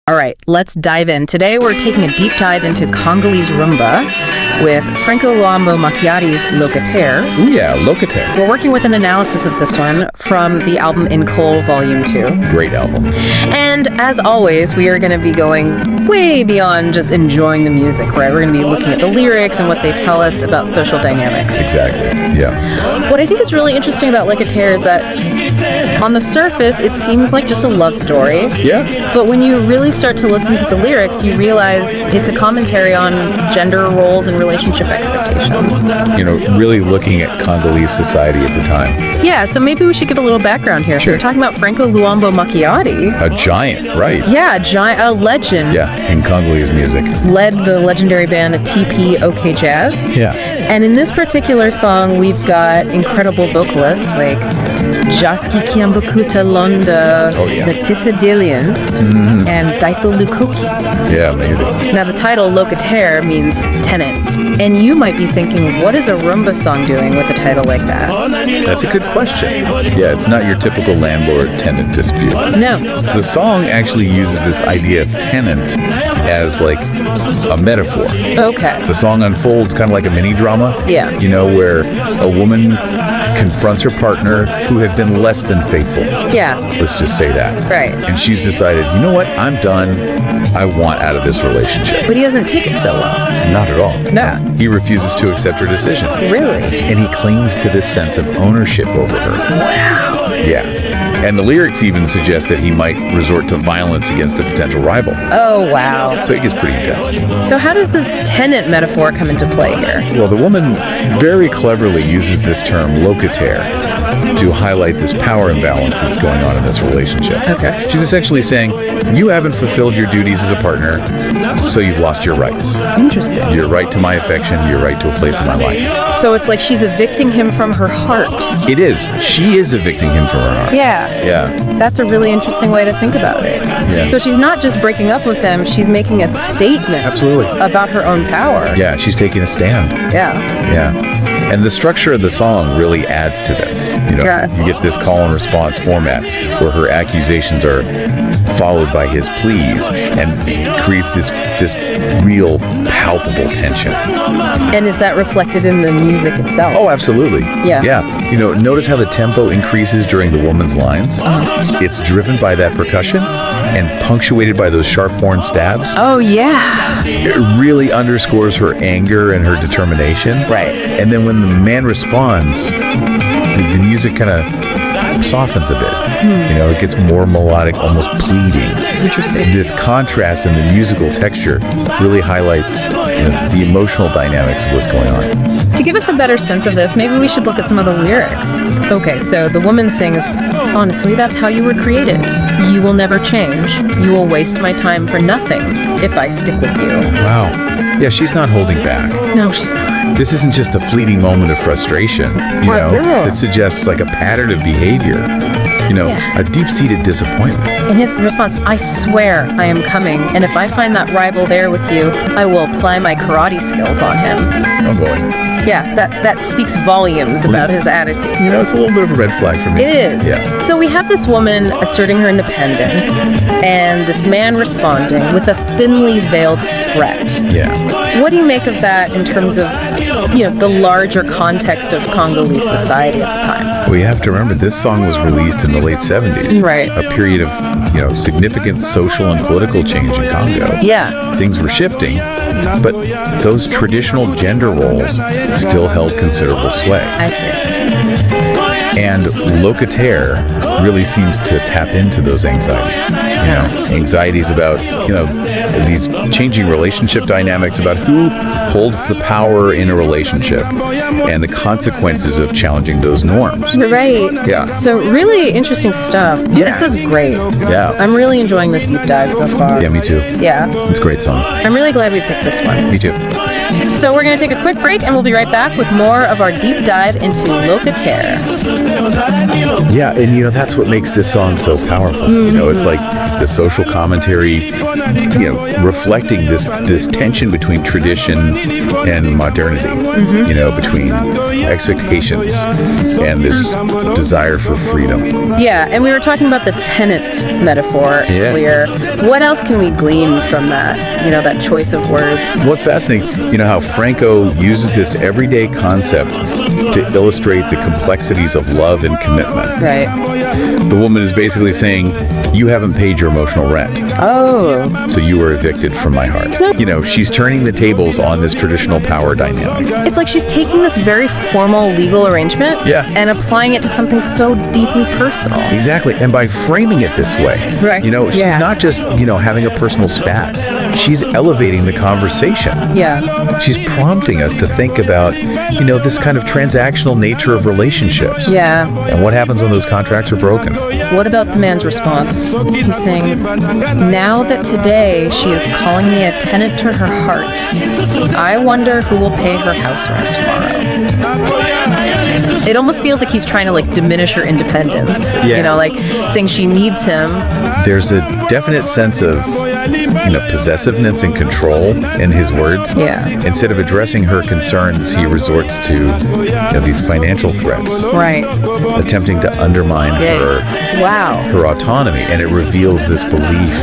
All right, let's dive in. Today we're taking a deep dive into Congolese rumba with Franco Le TPOK Jazz's Locataire. Ooh, yeah, Locataire. We're working with an analysis of this one from the album In Cole Volume 2. Great album. And as always, we are going to be going way beyond just enjoying the music, right? We're going to be looking at the lyrics and what they tell us about social dynamics. Exactly, yeah. What I think is really interesting about Locataire is that on the surface, it seems like just a love story. Yeah. But when you really start to listen to the lyrics, you realize it's a commentary on gender roles and relationship expectations. You know, really looking at Congolese society at the time. Yeah, so maybe we should give a little background here. Sure. We're talking about Franco Le TPOK. A giant, right? Yeah, a legend. Yeah, in Congolese music. Led the legendary band TPOK Jazz. Yeah. And in this particular song, we've got incredible vocalists like Jaski Kiambukuta Londa, Natissa Dilianst, and Daito Lukoki. Yeah, amazing. Now, the title Locataire means tenant. And you might be thinking, what is a rumba song doing with a title like that? That's a good question. Yeah, it's not your typical landlord-tenant dispute. No. The song actually uses this idea of tenant as like a metaphor. Okay. The song unfolds kind of like a mini drama. Yeah. You know, where a woman confronts her partner who had been less than faithful. Yeah. Let's just say that. Right. And she's decided, you know what? I'm done. I want out of this relationship. But he doesn't take it so well. Not at all. No. He refuses to accept her decision. Really? And he clings to this sense of ownership over her. Wow. Yeah. And the lyrics even suggest that he might resort to violence against a potential rival. Oh, wow. So it gets pretty intense. So how does this tenant metaphor come into play here? Well, the woman very cleverly uses this term, locataire, to highlight this power imbalance that's going on in this relationship. Okay. She's essentially saying, you haven't fulfilled your duties as a partner, so you've lost your rights. Interesting. Your right to my affection, your right to a place in my life. So it's like she's evicting him from her heart. It is. She is evicting him from her heart. Yeah. Yeah. That's a really interesting way to think about it. Yeah. So she's not just breaking up with him, she's making a statement Absolutely. about her own power. Yeah, she's taking a stand. Yeah. Yeah. And the structure of the song really adds to this. You know, Yeah. you get this call and response format where her accusations are followed by his pleas and creates this real palpable tension. And is that reflected in the music itself? Oh, absolutely. Yeah. Yeah. You know, notice how the tempo increases during the woman's lines. It's driven by that percussion and punctuated by those sharp horn stabs. Oh, yeah. It really underscores her anger and her determination. Right. And then when the man responds, the music kind of softens a bit. You know, it gets more melodic, almost pleading. Interesting. This contrast in the musical texture really highlights the emotional dynamics of what's going on. To give us a better sense of this, maybe we should look at some of the lyrics. Okay, so the woman sings, honestly, that's how you were created. You will never change. You will waste my time for nothing if I stick with you. Wow. Yeah, she's not holding back. No, she's not. This isn't just a fleeting moment of frustration, you know? It suggests like a pattern of behavior, you know, a deep-seated disappointment. In his response, I swear I am coming, and if I find that rival there with you, I will apply my karate skills on him. Oh boy. Yeah, that speaks volumes about his attitude. You know, it's a little bit of a red flag for me. It is. Yeah. So we have this woman asserting her independence, and this man responding with a thinly veiled threat. Yeah. What do you make of that in terms of, you know, the larger context of Congolese society at the time? Well, you have to remember, this song was released in the late 70s. Right. A period of, you know, significant social and political change in Congo. Yeah. Things were shifting, but those traditional gender roles still held considerable sway. I see. And Locataire really seems to tap into those anxieties. You know, anxieties about, you know, these changing relationship dynamics, about who holds the power in a relationship and the consequences of challenging those norms. Right. Yeah. So really interesting stuff. Yeah. This is great. Yeah. I'm really enjoying this deep dive so far. Yeah, me too. Yeah. It's a great song. I'm really glad we picked this one. Me too. So we're going to take a quick break, and we'll be right back with more of our deep dive into Locataire. Yeah, and that's what makes this song so powerful. It's like the social commentary, reflecting this tension between tradition and modernity. Between expectations and this desire for freedom. Yeah, and we were talking about the tenant metaphor earlier. What else can we glean from that? That choice of words. Well, it's fascinating, how Franco uses this everyday concept to illustrate the complexities of love and commitment. Right. The woman is basically saying, you haven't paid your emotional rent. Oh. So you were evicted from my heart. She's turning the tables on this traditional power dynamic. It's like she's taking this very formal legal arrangement and applying it to something so deeply personal. Exactly. And by framing it this way, she's not just, having a personal spat. She's elevating the conversation. Yeah. She's prompting us to think about, this kind of transactional nature of relationships. Yeah. And what happens when those contracts are broken? What about the man's response? He sings, now that today she is calling me a tenant to her heart, I wonder who will pay her house rent tomorrow. It almost feels like he's trying to diminish her independence. Saying she needs him. There's a definite sense of possessiveness and control in his words. Yeah. Instead of addressing her concerns, he resorts to these financial threats. Right. Attempting to undermine her autonomy, and it reveals this belief.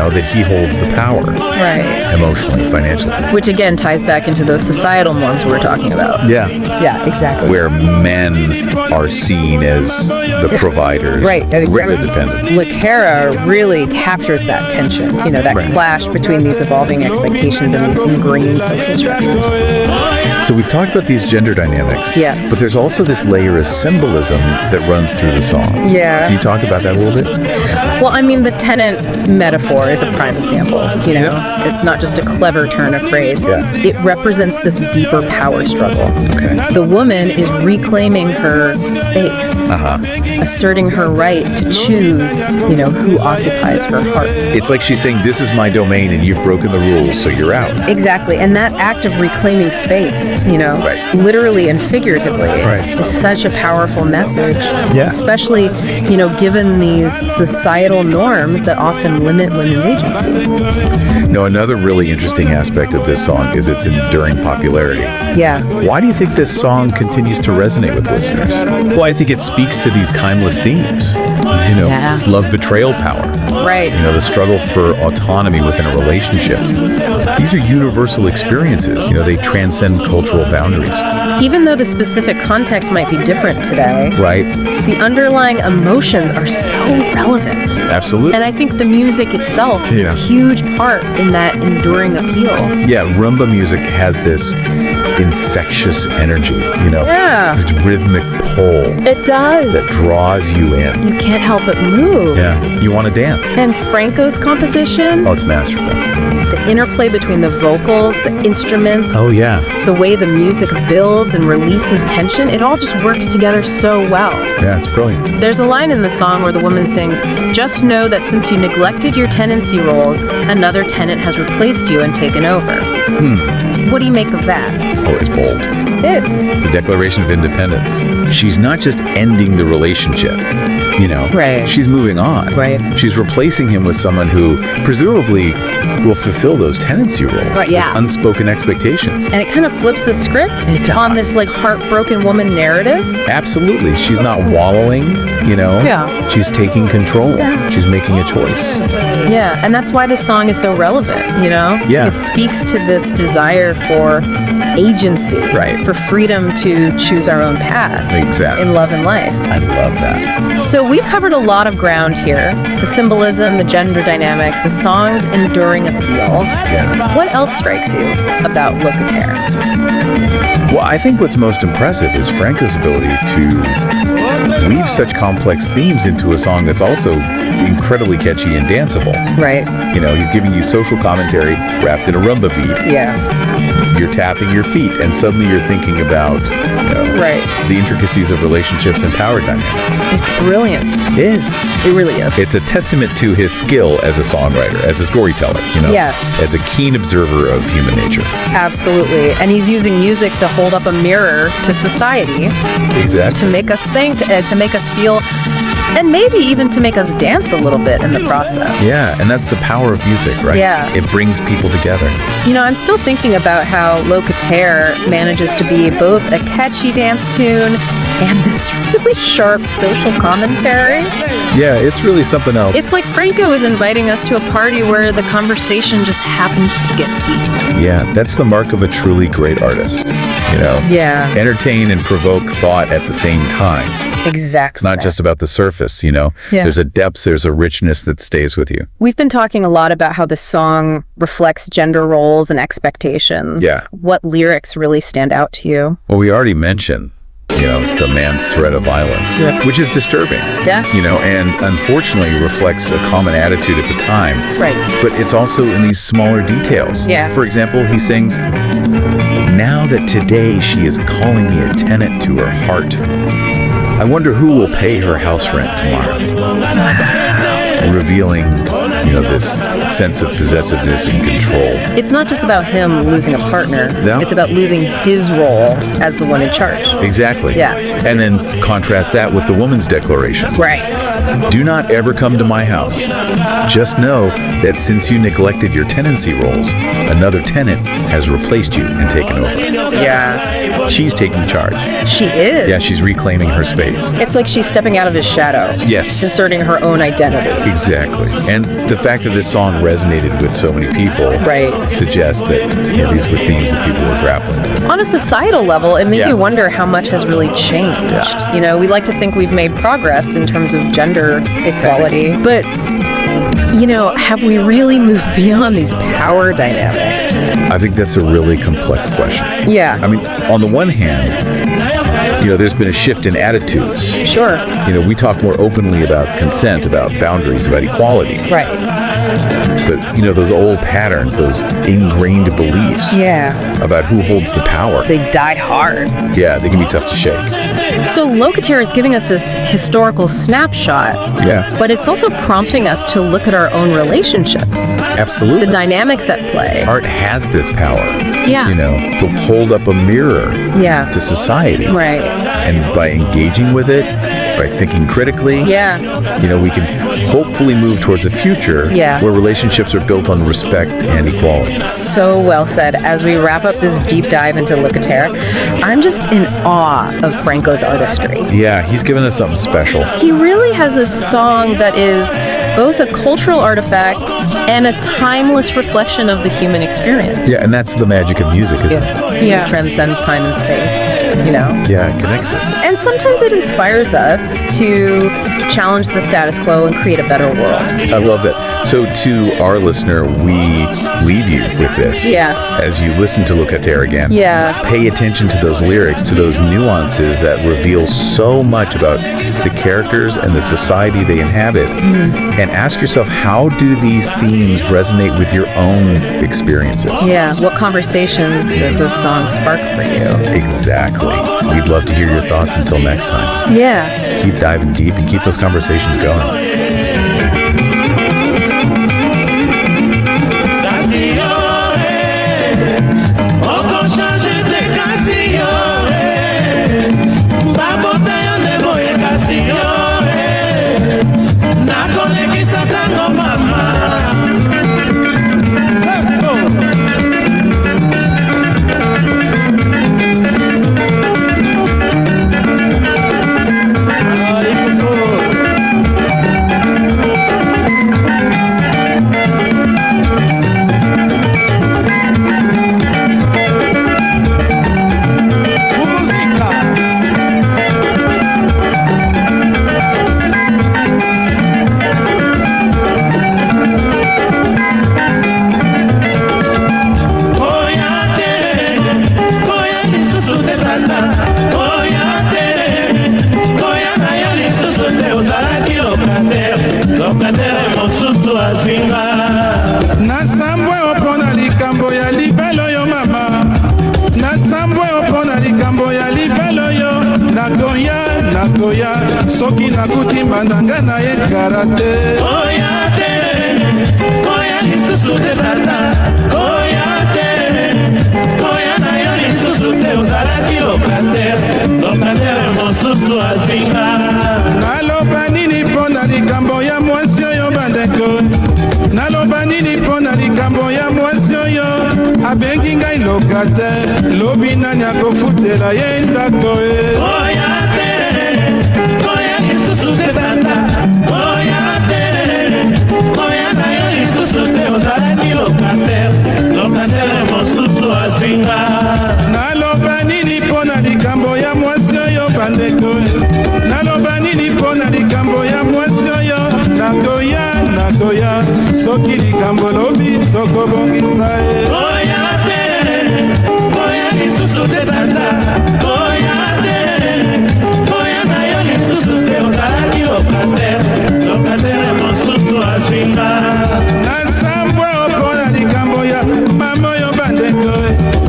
That he holds the power. Right. Emotionally, financially. Which again ties back into those societal norms we were talking about. Yeah. Yeah, exactly. Where men are seen as the providers. Right. Grid dependent. Locataire really captures that tension. That clash between these evolving expectations and these ingrained social structures. So we've talked about these gender dynamics. Yeah. But there's also this layer of symbolism that runs through the song. Yeah. Can you talk about that a little bit? Well, the tenant metaphor is a prime example. It's not just a clever turn of phrase. Yeah. It represents this deeper power struggle. Okay. The woman is reclaiming her space, asserting her right to choose, who occupies her heart. It's like she's saying, this is my domain and you've broken the rules, so you're out. Exactly. And that act of reclaiming space, literally and figuratively, is such a powerful message. Yeah. Especially, given these societal norms that often limit women's agency. No, another really interesting aspect of this song is its enduring popularity. Yeah. Why do you think this song continues to resonate with listeners? Well, I think it speaks to these timeless themes. Love, betrayal, power. Right. The struggle for autonomy within a relationship. These are universal experiences. They transcend cultural boundaries. Even though the specific context might be different today, right? The underlying emotions are so relevant. Absolutely. And I think the music itself is a huge part in that enduring appeal. Yeah, rumba music has this infectious energy, this rhythmic pull. It does. That draws you in. You can't help but move. Yeah, you want to dance. And Franco's composition. Oh, it's masterful. The interplay between the vocals, the instruments. Oh, yeah. The way the music builds and releases tension, it all just works together so well. Yeah, it's brilliant. There's a line in the song where the woman sings, just know that since you neglected your tenancy roles, another tenant has replaced you and taken over. What do you make of that? Oh, it's bold. It's the Declaration of Independence. She's not just ending the relationship, Right. She's moving on. Right. She's replacing him with someone who presumably will fulfill those tenancy roles. Right, yeah. Those unspoken expectations. And it kind of flips the script on this heartbroken woman narrative. Absolutely. She's not wallowing, Yeah. She's taking control. Yeah. She's making a choice. Yeah, and that's why this song is so relevant, Yeah. It speaks to this desire for agency, right? For freedom to choose our own path. Exactly. In love and life. I love that. So we've covered a lot of ground here. The symbolism, the gender dynamics, the song's enduring appeal. Yeah. What else strikes you about Locataire? Well, I think what's most impressive is Franco's ability to weave such complex themes into a song that's also incredibly catchy and danceable. Right. He's giving you social commentary wrapped in a rumba beat. Yeah. you're tapping your feet, and suddenly you're thinking about the intricacies of relationships and power dynamics. It's brilliant. It is. It really is. It's a testament to his skill as a songwriter, as a storyteller, as a keen observer of human nature. Absolutely. And he's using music to hold up a mirror to society. Exactly. To make us think, to make us feel, and maybe even to make us dance a little bit in the process. Yeah, and that's the power of music, right? Yeah. It brings people together. I'm still thinking about how Locataire manages to be both a catchy dance tune and this really sharp social commentary. Yeah, it's really something else. It's like Franco is inviting us to a party where the conversation just happens to get deep. Yeah, that's the mark of a truly great artist. Yeah. Entertain and provoke thought at the same time. Exactly. It's not just about the surface, Yeah. There's a depth, there's a richness that stays with you. We've been talking a lot about how this song reflects gender roles and expectations. Yeah. What lyrics really stand out to you? Well, we already mentioned, the man's threat of violence, which is disturbing. Yeah. And unfortunately reflects a common attitude at the time. Right. But it's also in these smaller details. Yeah. For example, he sings, "Now that today she is calling me a tenant to her heart, I wonder who will pay her house rent tomorrow." Revealing, this sense of possessiveness and control. It's not just about him losing a partner. No. It's about losing his role as the one in charge. Exactly. Yeah. And then contrast that with the woman's declaration. Right. "Do not ever come to my house. Just know that since you neglected your tenancy roles, another tenant has replaced you and taken over." Yeah. She's taking charge. She is. Yeah, she's reclaiming her space. It's like she's stepping out of his shadow. Yes. Asserting her own identity. Exactly. And the fact that this song resonated with so many people suggests that these were themes that people were grappling with. On a societal level, it made me wonder how much has really changed. Yeah. We like to think we've made progress in terms of gender equality, but have we really moved beyond these power dynamics? I think that's a really complex question. Yeah. I mean, on the one hand, there's been a shift in attitudes. Sure. We talk more openly about consent, about boundaries, about equality. Right. But, those old patterns, those ingrained beliefs about who holds the power. They die hard. Yeah, they can be tough to shake. So Locataire is giving us this historical snapshot. Yeah. But it's also prompting us to look at our own relationships. Absolutely. The dynamics at play. Art has this power. Yeah. To hold up a mirror to society. Right. And by engaging with it, by thinking critically, we can hopefully move towards a future where relationships are built on respect and equality. So well said. As we wrap up this deep dive into Locataire, I'm just in awe of Franco's artistry. Yeah, he's given us something special. He really has this song that is both a cultural artifact and a timeless reflection of the human experience. Yeah, and that's the magic of music, isn't it? Yeah. It transcends time and space, Yeah, it connects us. And sometimes it inspires us to challenge the status quo and create a better world. I love it. So to our listener, we leave you with this. Yeah. As you listen to Locataire again. Yeah. Pay attention to those lyrics, to those nuances that reveal so much about the characters and the society they inhabit. And ask yourself, how do these themes resonate with your own experiences? Yeah. What conversations does this song spark for you? Exactly. We'd love to hear your thoughts. Until next time. Yeah. Keep diving deep and keep those conversations going. Nasambwe opona likambo ya libelo yo mama. nakutimba nanga na ye karate oya te oya lisusu te tata oya te oya na yo lisusu te ozalaki lokatere mosusu azinga naloba nini mpo na likambo ya mwasi oyo bandeko naloba nini mpo na likambo ya mwasi oyo abengi ngai Locataire lobi nani akofutela ye ndako oya te oya lisusu te tata oya te oya na yo lisusu te ozalaki Locataire mosusu azinga naloba nini mpo na likambo ya mwasi oyo bandeko naloba nini mpo na likambo ya mwasi oyo nakoya soki likambo lobi tokobongisa ye oya te oya lisusu te tata oya te oya na yo lisusu te ozalaki Locataire mosusu azinga nasambwe mpo na likambo ya mama oyo bandeko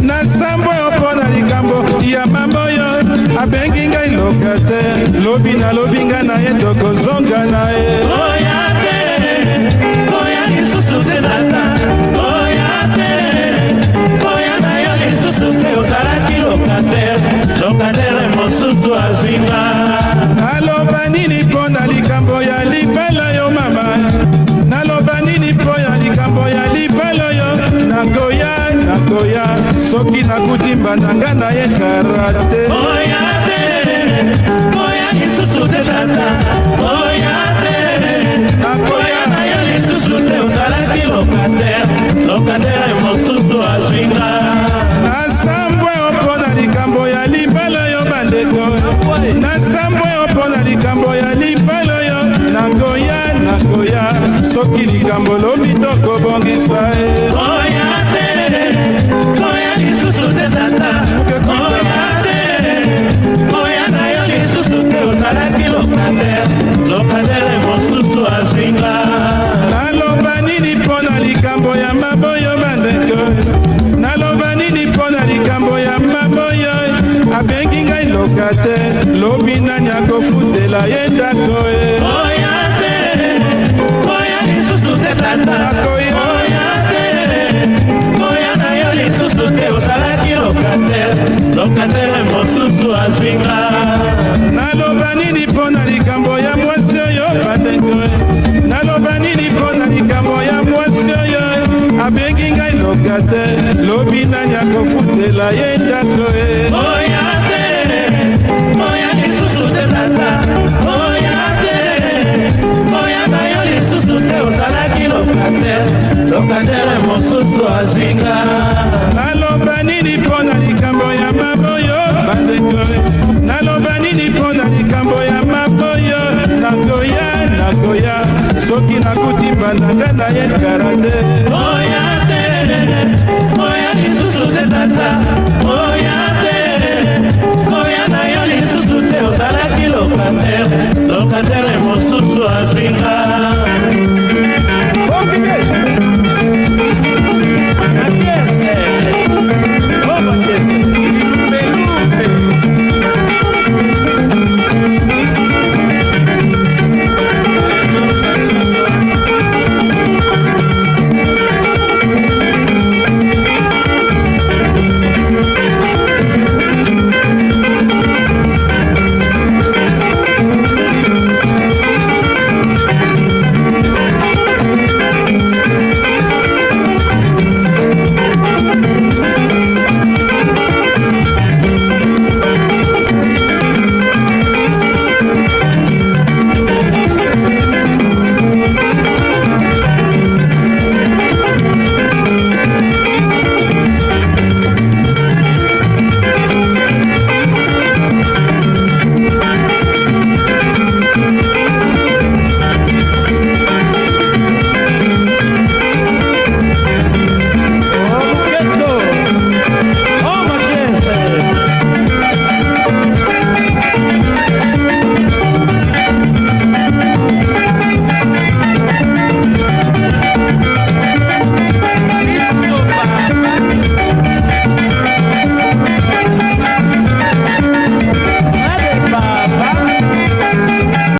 nasambwe mpo na likambo ya mama oyo abengi ngai Locataire lobi nalobi ngai na ye tokozonga na ye oya te oya lisusu te tata oya te oya na yo lisusu te ozalaki Locataire mosusu azinga naloba nini mpo na likambo ya libala yo mama naloba nini mpo ya likambo ya libala yo nakoya soki nakutimba nanga na ye karate oya te oya lisusu te tata oya te oya na yo lisusu te ozalaki Locataire mosusu azinga nasambwe mpo na likambo ya libala yo bandeko nasambwe mpo na likambo ya libala yo nakoya soki likambo lobi tokobongisa ye oya te oya lisusu te tata oya te oya na yo lisusu te ozalaki Locataire mosusu azinga naloba nini mpo na likambo ya maboyo bandeko naloba nini mpo na likambo ya maboyo abengi ngai Locataire lobi nani akofutela ye ndako oya te oya lisusu te tata oya te oya na yo lisusu te ozalaki Locataire mosusu azinga naloba nini mpo na likambo ya mwasi oyo bandeko naloba nini mpo na likambo ya mwasi oyo abengi ngai Locataire lobi nani akofutela ye ndako oya te oya lisusu te tata oya te oya na yo lisusu te ozalaki Locataire mosusu azinga naloba nini mpo na likambo ya maboyo bandeko naloba nini mpo na likambo ya maboyo nakoya soki nakutimba nanga na ye karate oya te oya lisusu te tata oya te oya na yo lisusu te ozalaki Locataire mosusu azinga